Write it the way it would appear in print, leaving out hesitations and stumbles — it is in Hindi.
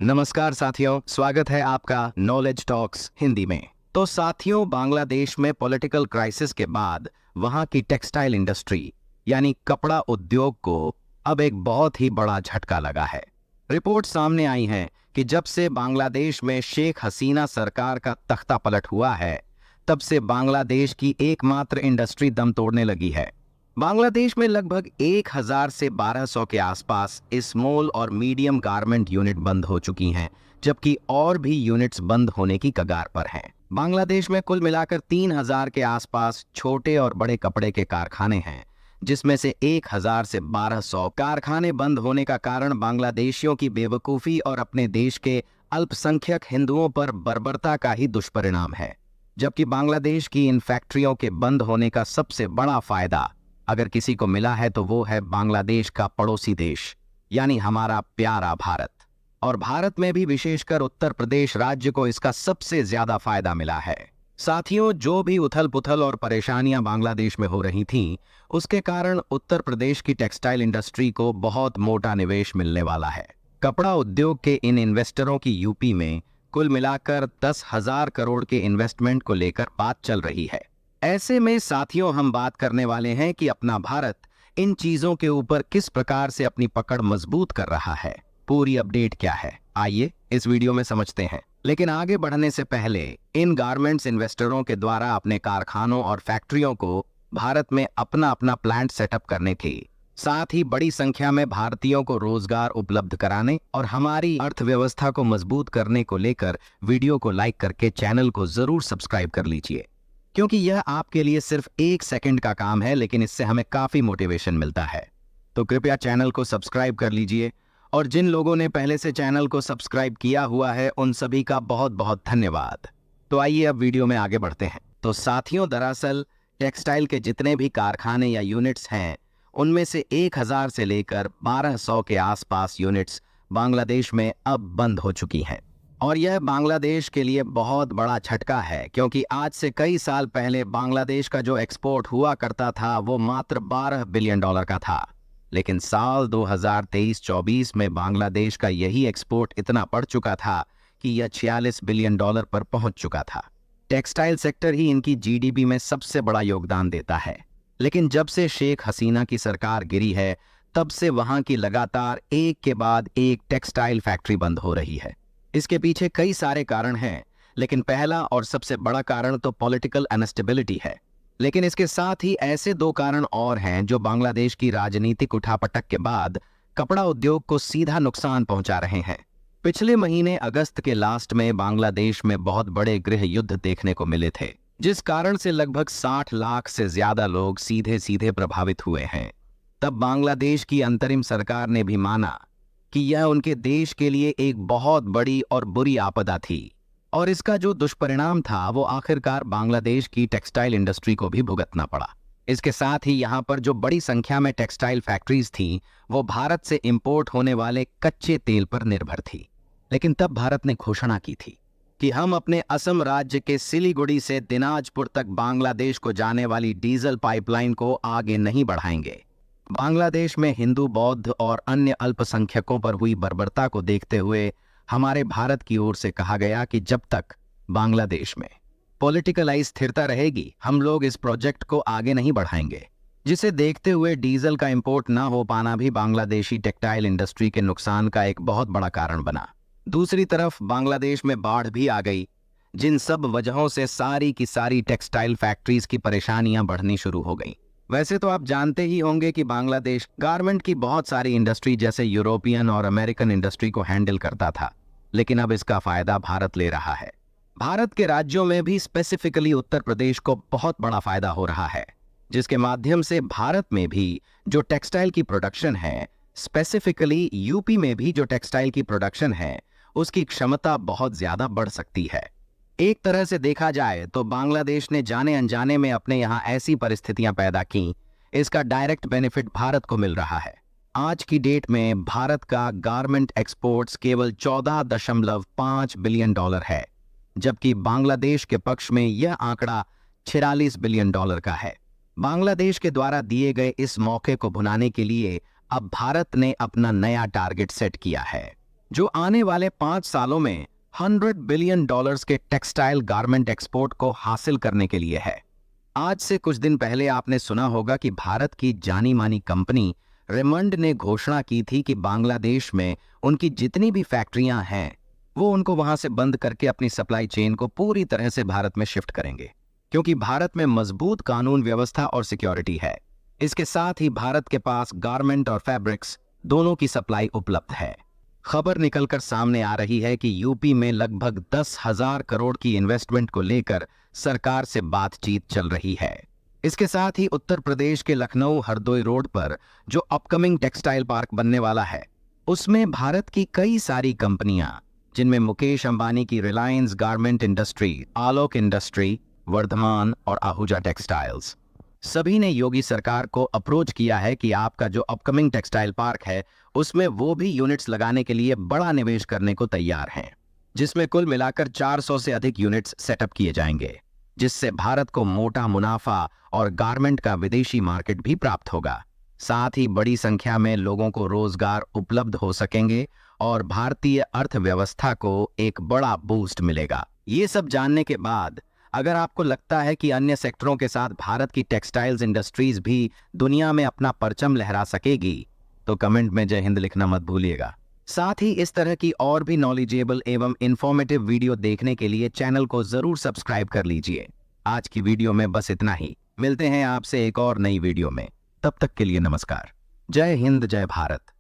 नमस्कार साथियों, स्वागत है आपका नॉलेज टॉक्स हिंदी में। तो साथियों, बांग्लादेश में पॉलिटिकल क्राइसिस के बाद वहां की टेक्सटाइल इंडस्ट्री यानी कपड़ा उद्योग को अब एक बहुत ही बड़ा झटका लगा है। रिपोर्ट सामने आई है कि जब से बांग्लादेश में शेख हसीना सरकार का तख्ता पलट हुआ है, तब से बांग्लादेश की एकमात्र इंडस्ट्री दम तोड़ने लगी है। बांग्लादेश में लगभग 1000 से 1200 के आसपास स्मॉल और मीडियम गारमेंट यूनिट बंद हो चुकी हैं, जबकि और भी यूनिट्स बंद होने की कगार पर हैं। बांग्लादेश में कुल मिलाकर 3000 के आसपास छोटे और बड़े कपड़े के कारखाने हैं, जिसमें से 1000 से 1200 कारखाने बंद होने का कारण बांग्लादेशियों की बेवकूफ़ी और अपने देश के अल्पसंख्यक हिंदुओं पर बर्बरता का ही दुष्परिणाम है। जबकि बांग्लादेश की इन फैक्ट्रियों के बंद होने का सबसे बड़ा फायदा अगर किसी को मिला है तो वो है बांग्लादेश का पड़ोसी देश यानी हमारा प्यारा भारत। और भारत में भी विशेषकर उत्तर प्रदेश राज्य को इसका सबसे ज्यादा फायदा मिला है। साथियों, जो भी उथल पुथल और परेशानियां बांग्लादेश में हो रही थीं, उसके कारण उत्तर प्रदेश की टेक्सटाइल इंडस्ट्री को बहुत मोटा निवेश मिलने वाला है। कपड़ा उद्योग के इन इन्वेस्टरों की यूपी में कुल मिलाकर 10,000 करोड़ के इन्वेस्टमेंट को लेकर बात चल रही है। ऐसे में साथियों, हम बात करने वाले हैं कि अपना भारत इन चीजों के ऊपर किस प्रकार से अपनी पकड़ मजबूत कर रहा है। पूरी अपडेट क्या है, आइए इस वीडियो में समझते हैं। लेकिन आगे बढ़ने से पहले इन गारमेंट्स इन्वेस्टरों के द्वारा अपने कारखानों और फैक्ट्रियों को भारत में अपना अपना प्लांट सेटअप करने की, साथ ही बड़ी संख्या में भारतीयों को रोजगार उपलब्ध कराने और हमारी अर्थव्यवस्था को मजबूत करने को लेकर वीडियो को लाइक करके चैनल को जरूर सब्सक्राइब कर लीजिए, क्योंकि यह आपके लिए सिर्फ 1 सेकंड का काम है, लेकिन इससे हमें काफी मोटिवेशन मिलता है। तो कृपया चैनल को सब्सक्राइब कर लीजिए, और जिन लोगों ने पहले से चैनल को सब्सक्राइब किया हुआ है उन सभी का बहुत बहुत धन्यवाद। तो आइए अब वीडियो में आगे बढ़ते हैं। तो साथियों, दरअसल टेक्सटाइल के जितने भी कारखाने या यूनिट्स हैं, उनमें से 1000 से लेकर 1200 के आसपास यूनिट्स बांग्लादेश में अब बंद हो चुकी हैं। और यह बांग्लादेश के लिए बहुत बड़ा झटका है, क्योंकि आज से कई साल पहले बांग्लादेश का जो एक्सपोर्ट हुआ करता था वो मात्र $12 बिलियन का था। लेकिन साल 2023-24 में बांग्लादेश का यही एक्सपोर्ट इतना बढ़ चुका था कि यह $46 बिलियन पर पहुंच चुका था। टेक्सटाइल सेक्टर ही इनकी जीडीपी में सबसे बड़ा योगदान देता है। लेकिन जब से शेख हसीना की सरकार गिरी है, तब से वहां की लगातार एक के बाद एक टेक्सटाइल फैक्ट्री बंद हो रही है। इसके पीछे कई सारे कारण हैं, लेकिन पहला और सबसे बड़ा कारण तो पॉलिटिकल अनस्टेबिलिटी है। लेकिन इसके साथ ही ऐसे 2 कारण और हैं जो बांग्लादेश की राजनीतिक उठापटक के बाद कपड़ा उद्योग को सीधा नुकसान पहुंचा रहे हैं। पिछले महीने अगस्त के लास्ट में बांग्लादेश में बहुत बड़े गृह युद्ध देखने को मिले थे, जिस कारण से लगभग 60 लाख से ज्यादा लोग सीधे सीधे प्रभावित हुए हैं। तब बांग्लादेश की अंतरिम सरकार ने भी माना कि यह उनके देश के लिए एक बहुत बड़ी और बुरी आपदा थी, और इसका जो दुष्परिणाम था वो आखिरकार बांग्लादेश की टेक्सटाइल इंडस्ट्री को भी भुगतना पड़ा। इसके साथ ही यहाँ पर जो बड़ी संख्या में टेक्सटाइल फैक्ट्रीज थीं, वो भारत से इंपोर्ट होने वाले कच्चे तेल पर निर्भर थी। लेकिन तब भारत ने घोषणा की थी कि हम अपने असम राज्य के सिलीगुड़ी से दिनाजपुर तक बांग्लादेश को जाने वाली डीजल पाइपलाइन को आगे नहीं बढ़ाएंगे। बांग्लादेश में हिंदू, बौद्ध और अन्य अल्पसंख्यकों पर हुई बर्बरता को देखते हुए हमारे भारत की ओर से कहा गया कि जब तक बांग्लादेश में पॉलिटिकल स्थिरता रहेगी, हम लोग इस प्रोजेक्ट को आगे नहीं बढ़ाएंगे। जिसे देखते हुए डीजल का इंपोर्ट ना हो पाना भी बांग्लादेशी टेक्सटाइल इंडस्ट्री के नुकसान का एक बहुत बड़ा कारण बना। दूसरी तरफ बांग्लादेश में बाढ़ भी आ गई, जिन सब वजहों से सारी की सारी टेक्सटाइल फैक्ट्रीज की परेशानियां बढ़नी शुरू हो गई। वैसे तो आप जानते ही होंगे कि बांग्लादेश गारमेंट की बहुत सारी इंडस्ट्री जैसे यूरोपियन और अमेरिकन इंडस्ट्री को हैंडल करता था, लेकिन अब इसका फायदा भारत ले रहा है। भारत के राज्यों में भी स्पेसिफिकली उत्तर प्रदेश को बहुत बड़ा फायदा हो रहा है, जिसके माध्यम से भारत में भी जो टेक्सटाइल की प्रोडक्शन है, स्पेसिफिकली यूपी में भी जो टेक्सटाइल की प्रोडक्शन है, उसकी क्षमता बहुत ज्यादा बढ़ सकती है। एक तरह से देखा जाए तो बांग्लादेश ने जाने अनजाने में अपने यहाँ ऐसी परिस्थितियां पैदा की, इसका डायरेक्ट बेनिफिट भारत को मिल रहा है। आज की डेट में भारत का गारमेंट एक्सपोर्ट्स केवल $14.5 बिलियन है, जबकि बांग्लादेश के पक्ष में यह आंकड़ा $46 बिलियन का है। बांग्लादेश के द्वारा दिए गए इस मौके को भुनाने के लिए अब भारत ने अपना नया टारगेट सेट किया है। जो आने वाले 5 सालों में $100 बिलियन के टेक्सटाइल गारमेंट एक्सपोर्ट को हासिल करने के लिए है। आज से कुछ दिन पहले आपने सुना होगा कि भारत की जानी मानी कंपनी रेमंड ने घोषणा की थी कि बांग्लादेश में उनकी जितनी भी फैक्ट्रियां हैं वो उनको वहां से बंद करके अपनी सप्लाई चेन को पूरी तरह से भारत में शिफ्ट करेंगे, क्योंकि भारत में मजबूत कानून व्यवस्था और सिक्योरिटी है। इसके साथ ही भारत के पास गारमेंट और फैब्रिक्स दोनों की सप्लाई उपलब्ध है। खबर निकलकर सामने आ रही है कि यूपी में लगभग 10,000 करोड़ की इन्वेस्टमेंट को लेकर सरकार से बातचीत चल रही है। इसके साथ ही उत्तर प्रदेश के लखनऊ हरदोई रोड पर जो अपकमिंग टेक्सटाइल पार्क बनने वाला है उसमें भारत की कई सारी कंपनियां, जिनमें मुकेश अंबानी की रिलायंस गारमेंट इंडस्ट्री, आलोक इंडस्ट्री, वर्धमान और आहूजा टेक्सटाइल्स, सभी ने योगी सरकार को अप्रोच किया है कि आपका जो अपकमिंग टेक्सटाइल पार्क है उसमें वो भी यूनिट्स लगाने के लिए बड़ा निवेश करने को तैयार हैं, जिसमें कुल मिलाकर 400 से अधिक यूनिट्स सेटअप किए जाएंगे, जिससे भारत को मोटा मुनाफा और गारमेंट का विदेशी मार्केट भी प्राप्त होगा। साथ ही बड़ी संख्या में लोगों को रोजगार उपलब्ध हो सकेंगे और भारतीय अर्थव्यवस्था को एक बड़ा बूस्ट मिलेगा। ये सब जानने के बाद अगर आपको लगता है कि अन्य सेक्टरों के साथ भारत की टेक्सटाइल्स इंडस्ट्रीज भी दुनिया में अपना परचम लहरा सकेगी तो कमेंट में जय हिंद लिखना मत भूलिएगा। साथ ही इस तरह की और भी नॉलेजेबल एवं इंफॉर्मेटिव वीडियो देखने के लिए चैनल को जरूर सब्सक्राइब कर लीजिए। आज की वीडियो में बस इतना ही। मिलते हैं आपसे एक और नई वीडियो में। तब तक के लिए नमस्कार। जय हिंद, जय भारत।